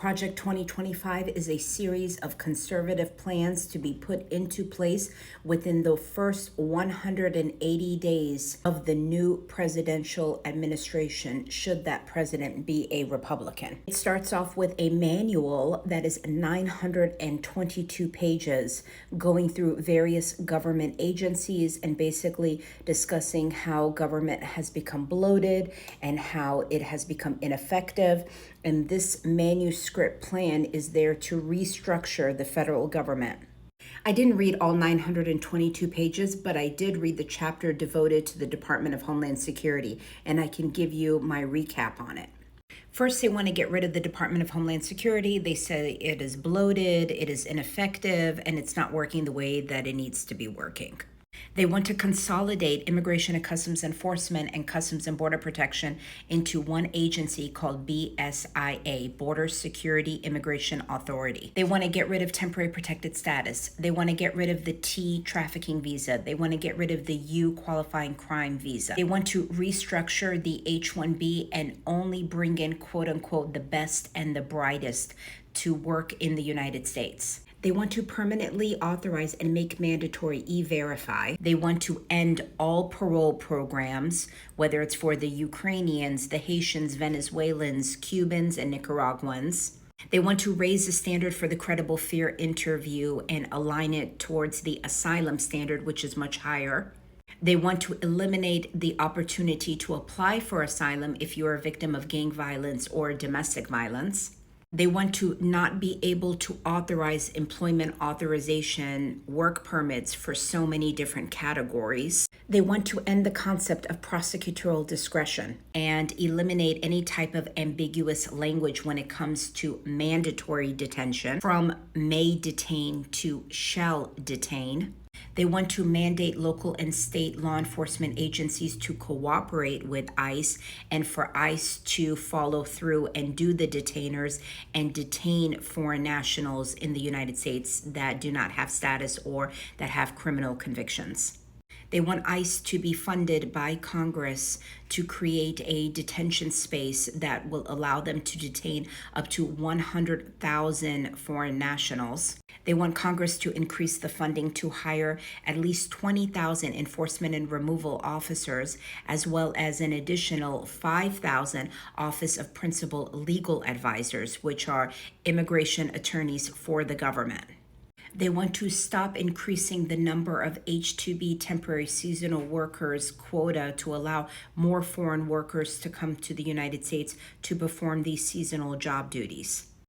Project 2025 is a series of conservative plans to be put into place within the first 180 days of the new presidential administration, should that president be a Republican. It starts off with a manual that is 922 pages, going through various government agencies and basically discussing how government has become bloated and how it has become ineffective. And this manuscript plan is there to restructure the federal government. I didn't read all 922 pages, but I did read the chapter devoted to the Department of Homeland Security, and I can give you my recap on it. First, they want to get rid of the Department of Homeland Security. They say it is bloated, it is ineffective, and it's not working the way that it needs to be working. They want to consolidate Immigration and Customs Enforcement and Customs and Border Protection into one agency called BSIA, Border Security Immigration Authority. They want to get rid of temporary protected status. They want to get rid of the T trafficking visa. They want to get rid of the U qualifying crime visa. They want to restructure the H-1B and only bring in, quote unquote, the best and the brightest to work in the United States. They want to permanently authorize and make mandatory E-Verify. They want to end all parole programs, whether it's for the Ukrainians, the Haitians, Venezuelans, Cubans, and Nicaraguans. They want to raise the standard for the credible fear interview and align it towards the asylum standard, which is much higher. They want to eliminate the opportunity to apply for asylum if you're a victim of gang violence or domestic violence. They want to not be able to authorize employment authorization work permits for so many different categories. They want to end the concept of prosecutorial discretion and eliminate any type of ambiguous language when it comes to mandatory detention, from may detain to shall detain. They want to mandate local and state law enforcement agencies to cooperate with ICE and for ICE to follow through and do the detainers and detain foreign nationals in the United States that do not have status or that have criminal convictions. They want ICE to be funded by Congress to create a detention space that will allow them to detain up to 100,000 foreign nationals. They want Congress to increase the funding to hire at least 20,000 enforcement and removal officers, as well as an additional 5,000 Office of Principal Legal Advisors, which are immigration attorneys for the government. They want to stop increasing the number of H-2B temporary seasonal workers quota to allow more foreign workers to come to the United States to perform these seasonal job duties.